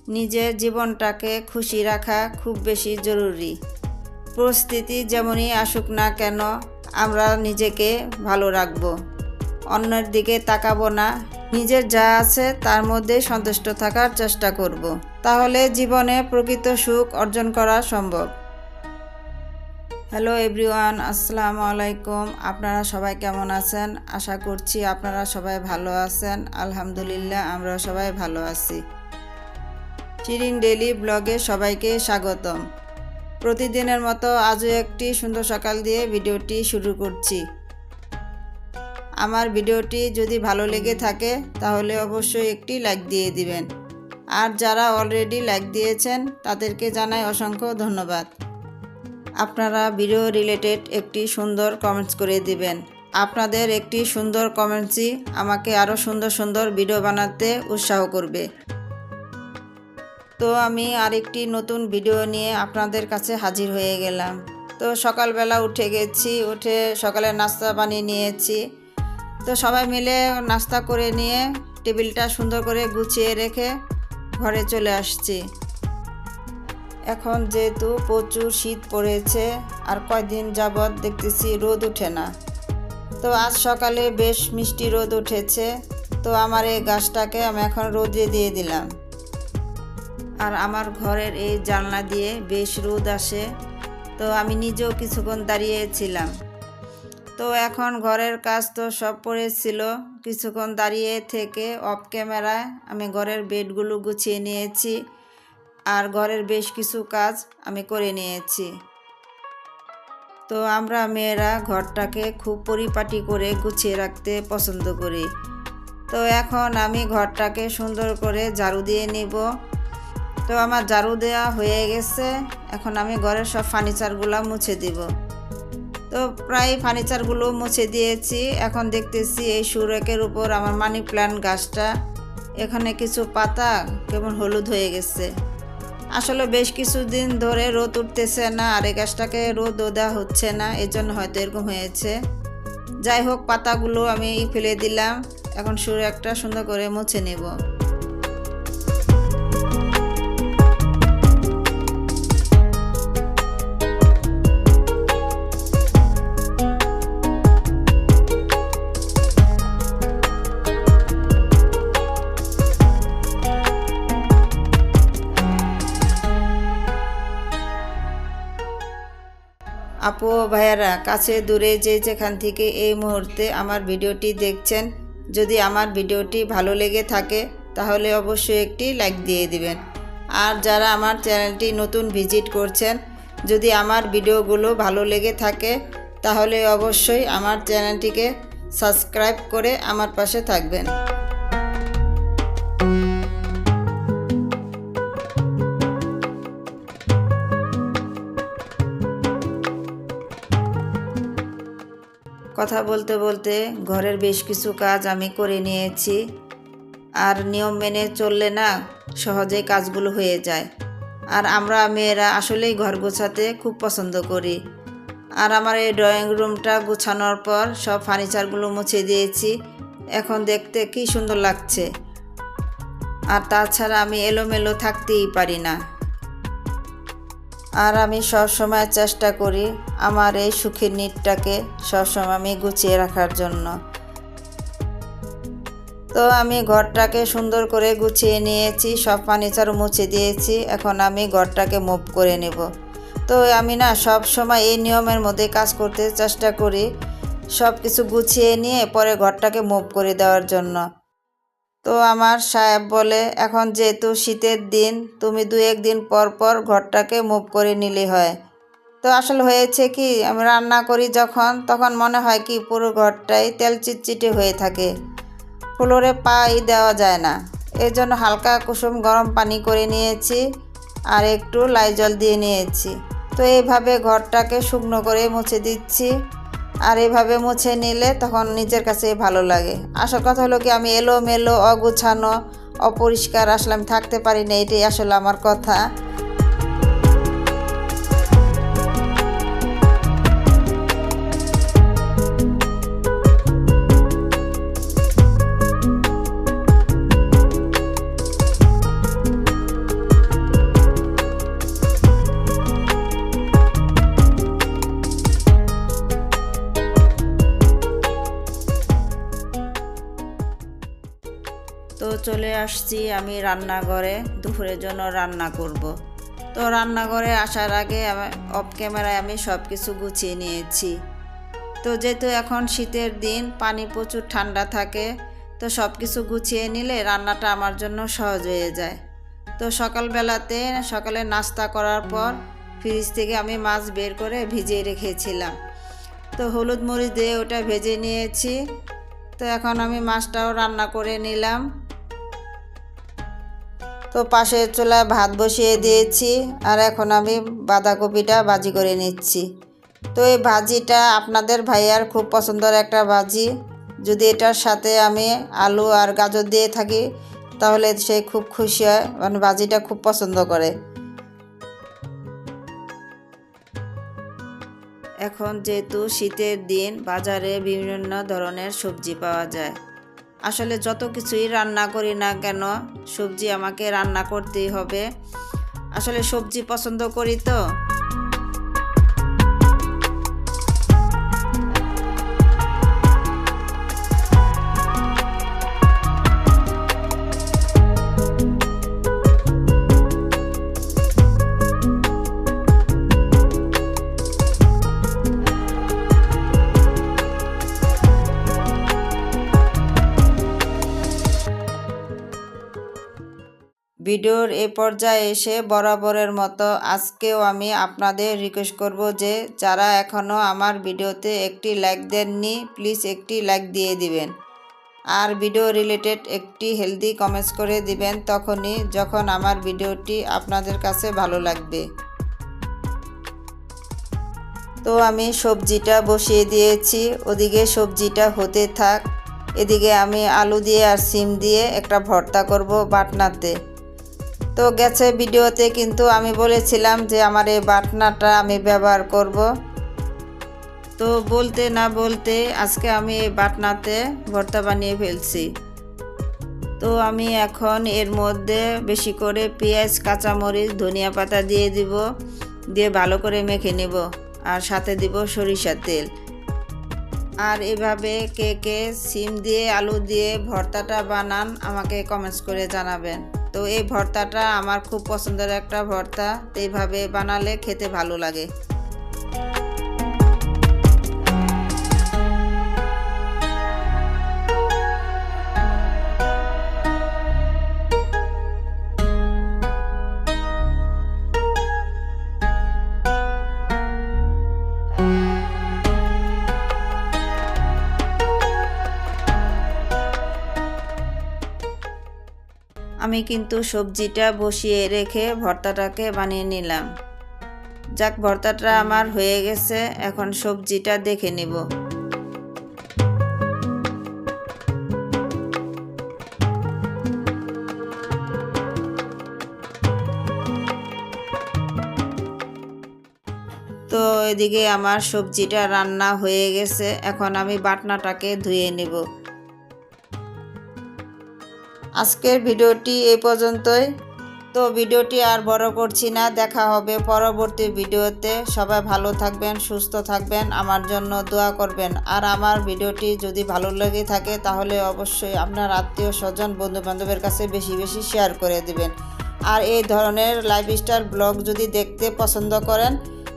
নিজের জীবনটাকে খুশি রাখা খুব বেশি জরুরি। পরিস্থিতি যেমনই আসুক না কেন আমরা নিজেকে ভালো রাখব, অন্যের দিকে তাকাবো না, নিজের যা আছে তার মধ্যে সন্তুষ্ট থাকার চেষ্টা করব। তাহলে জীবনে প্রকৃত সুখ অর্জন করা সম্ভব। হ্যালো এভরিওয়ান, আসসালামু আলাইকুম। আপনারা সবাই কেমন আছেন? আশা করছি আপনারা সবাই ভালো আছেন। আলহামদুলিল্লাহ, আমরা সবাই ভালো আছি। শিরিন ডেইলি ব্লগে সবাইকে স্বাগতম। প্রতিদিনের মতো আজও একটি সুন্দর সকাল দিয়ে ভিডিওটি শুরু করছি। আমার ভিডিওটি যদি ভালো লেগে থাকে তাহলে অবশ্যই একটি লাইক দিয়ে দিবেন। আর যারা অলরেডি লাইক দিয়েছেন তাদেরকে জানাই অসংখ্য ধন্যবাদ। আপনারা ভিডিও রিলেটেড একটি সুন্দর কমেন্টস করে দিবেন। আপনাদের একটি সুন্দর কমেন্টসই আমাকে আরও সুন্দর সুন্দর ভিডিও বানাতে উৎসাহ করবে। তো আমি আরেকটি নতুন ভিডিও নিয়ে আপনাদের কাছে হাজির হয়ে গেলাম। তো সকালবেলা উঠে গেছি, উঠে সকালে নাস্তা বানিয়ে নিয়েছি। তো সবাই মিলে নাস্তা করে নিয়ে টেবিলটা সুন্দর করে গুছিয়ে রেখে ঘরে চলে আসছি। এখন যেহেতু প্রচুর শীত পড়েছে আর কয়দিন যাবৎ দেখতেছি রোদ ওঠে না। তো আজ সকালে বেশ মিষ্টি রোদ উঠেছে। তো আমার এই গাছটাকে আমি এখন রোদে দিয়ে দিলাম। আর আমার ঘরের এই জানলা দিয়ে বেশ রোদ আসে। তো আমি নিজেও কিছুক্ষণ দাঁড়িয়েছিলাম। তো এখন ঘরের কাজ তো সব পড়েছিল, কিছুক্ষণ দাঁড়িয়ে থেকে অফ ক্যামেরায় আমি ঘরের বেডগুলো গুছিয়ে নিয়েছি আর ঘরের বেশ কিছু কাজ আমি করে নিয়েছি। তো আমরা মেয়েরা ঘরটাকে খুব পরিপাটি করে গুছিয়ে রাখতে পছন্দ করি। তো এখন আমি ঘরটাকে সুন্দর করে ঝাড়ু দিয়ে নিব। তো আমার ঝাড়ু দেওয়া হয়ে গেছে। এখন আমি ঘরের সব ফার্নিচারগুলো মুছে দিব। তো প্রায় ফার্নিচারগুলো মুছে দিয়েছি। এখন দেখতেছি এই সুরেকের উপর আমার মানি প্ল্যান্ট গাছটা, এখানে কিছু পাতা কেমন হলুদ হয়ে গেছে। আসলে বেশ কিছুদিন ধরে রোদ উঠতেছে না আর এই গাছটাকে রোদ দেওয়া হচ্ছে না, এজন্য হয়তো এরকম হয়েছে। যাই হোক, পাতাগুলো আমি ফেলে দিলাম। এখন সুরেকটা সুন্দর করে মুছে নেব। আপু ভাইয়ারা, কাছে দূরে যে যেখান থেকে এই মুহূর্তে আমার ভিডিওটি দেখছেন, যদি আমার ভিডিওটি ভালো লেগে থাকে তাহলে অবশ্যই একটি লাইক দিয়ে দিবেন। আর যারা আমার চ্যানেলটি নতুন ভিজিট করছেন, যদি আমার ভিডিওগুলো ভালো লেগে থাকে তাহলে অবশ্যই আমার চ্যানেলটিকে সাবস্ক্রাইব করে আমার পাশে থাকবেন। কথা বলতে বলতে ঘরের বেশ কিছু কাজ আমি করে নিয়েছি। আর নিয়ম মেনে চললে না সহজেই কাজগুলো হয়ে যায়। আর আমরা মেয়েরা আসলেই ঘর গোছাতে খুব পছন্দ করি। আর আমার এই ড্রয়িং রুমটা গোছানোর পর সব ফার্নিচারগুলো মুছে দিয়েছি। এখন দেখতে কি সুন্দর লাগছে। আর তাছাড়া আমি এলোমেলো থাকতেই পারি না। আর আমি সবসময় চেষ্টা করি আমার এই সুখের নিটটাকে সবসময় আমি গুছিয়ে রাখার জন্য। তো আমি ঘরটাকে সুন্দর করে গুছিয়ে নিয়েছি, সব ফার্নিচার মুছে দিয়েছি। এখন আমি ঘরটাকে মুভ করে নেব। তো আমি না সব সময় এই নিয়মের মধ্যে কাজ করতে চেষ্টা করি, সব কিছু গুছিয়ে নিয়ে পরে ঘরটাকে মুভ করে দেওয়ার জন্য। তো আমার সাহেব বলে, এখন যেহেতু শীতের দিন তুমি 2-1 দিন পর পর ঘরটাকে মুভ করে নিলে হয়। তো আসলে হয়েছে কি, আমি রান্না করি যখন, তখন মনে হয় কি পুরো ঘরটাই তেল চিটচিটে হয়ে থাকে, ফ্লোরে পাই দেওয়া যায় না। এর জন্য হালকা কুসুম গরম পানি করে নিয়েছি আর একটু লাইজল দিয়ে নিয়েছি। তো এইভাবে ঘরটাকে শুকনো করে মুছে দিচ্ছি। আর এইভাবে মুছে নিলে তখন নিজের কাছে ভালো লাগে। আসল কথা হলো কি, আমি এলোমেলো অগুছানো অপরিষ্কার আসলে আমি থাকতে পারি না, এটাই আসলে আমার কথা। চলে আসছি আমি রান্নাঘরে, দুপুরের জন্য রান্না করব। তো রান্নাঘরে আসার আগে অফ ক্যামেরায় আমি সব কিছু গুছিয়ে নিয়েছি। তো যেহেতু এখন শীতের দিন, পানি প্রচুর ঠান্ডা থাকে, তো সব কিছু গুছিয়ে নিলে রান্নাটা আমার জন্য সহজ হয়ে যায়। তো সকালে নাস্তা করার পর ফ্রিজ থেকে আমি মাছ বের করে ভিজিয়ে রেখেছিলাম। তো হলুদ মরিচ দিয়ে ওটা ভেজে নিয়েছি। তো এখন আমি মাছটাও রান্না করে নিলাম। তো পাশের চুলায় ভাত বসিয়ে দিয়েছি, আর এখন আমি বাঁধাকপিটা ভাজি করে নিচ্ছি। তো এই ভাজিটা আপনাদের ভাইয়ার খুব পছন্দের একটা ভাজি। যদি এটার সাথে আমি আলু আর গাজর দিয়ে থাকি তাহলে সে খুব খুশি হয়, মানে ভাজিটা খুব পছন্দ করে। এখন যেহেতু শীতের দিন, বাজারে বিভিন্ন ধরনের সবজি পাওয়া যায়। আসলে যত কিছুই রান্না করি না কেন, সবজি আমাকে রান্না করতেই হবে। আসলে সবজি পছন্দ করি তো। ভিডিওর এ পর্যায়ে এসে বরাবরের মতো আজকেও আমি আপনাদের রিকোয়েস্ট করব যে যারা এখনও আমার ভিডিওতে একটি লাইক দেননি, প্লিজ একটি লাইক দিয়ে দিবেন। আর ভিডিও রিলেটেড একটি হেলদি কমেন্টস করে দিবেন তখনই যখন আমার ভিডিওটি আপনাদের কাছে ভালো লাগবে। তো আমি সবজিটা বসিয়ে দিয়েছি, ওদিকে সবজিটা হতে থাক। এদিকে আমি আলু দিয়ে আর সিম দিয়ে একটা ভর্তা করব বাটনাতে। তো গেছে ভিডিওতে কিন্তু আমি বলেছিলাম যে আমার এই বাটনাটা আমি ব্যবহার করব। তো বলতে না বলতে আজকে আমি এই বাটনাতে ভর্তা বানিয়ে ফেলছি। তো আমি এখন এর মধ্যে বেশি করে পেঁয়াজ, কাঁচামরিচ, ধনিয়া পাতা দিয়ে দিব, দিয়ে ভালো করে মেখে নেব, আর সাথে দিব সরিষার তেল। আর এভাবে কে কে সিম দিয়ে আলু দিয়ে ভর্তাটা বানান আমাকে কমেন্টস করে জানাবেন। তো এই ভর্তাটা আমার খুব পছন্দের একটা ভর্তা, তো এইভাবে বানালে খেতে ভালো লাগে। আমি কিন্তু সবজিটা বসিয়ে রেখে ভর্তাটাকে বানিয়ে নিলাম। যাক, ভর্তাটা আমার হয়ে গেছে, এখন সবজিটা দেখে নিব। তো এদিকে আমার সবজিটা রান্না হয়ে গেছে, এখন আমি বাটনাটাকে ধুয়ে নেব। আজকের ভিডিওটি এই পর্যন্তই। তো ভিডিওটি আর বড় করছি না, দেখা হবে পরবর্তী ভিডিওতে। সবাই ভালো থাকবেন, সুস্থ থাকবেন, আমার জন্য দোয়া করবেন। আর আমার ভিডিওটি যদি ভালো লেগে থাকে তাহলে অবশ্যই আপনার আত্মীয় স্বজন, বন্ধু বান্ধবের কাছে বেশি বেশি শেয়ার করে দিবেন। আর এই ধরনের লাইফস্টাইল ব্লগ যদি দেখতে পছন্দ করেন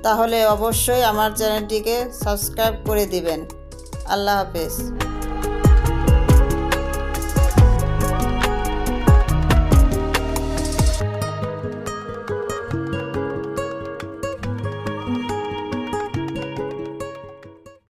তাহলে অবশ্যই আমার চ্যানেলটিকে সাবস্ক্রাইব করে দিবেন। আল্লাহ হাফেজ।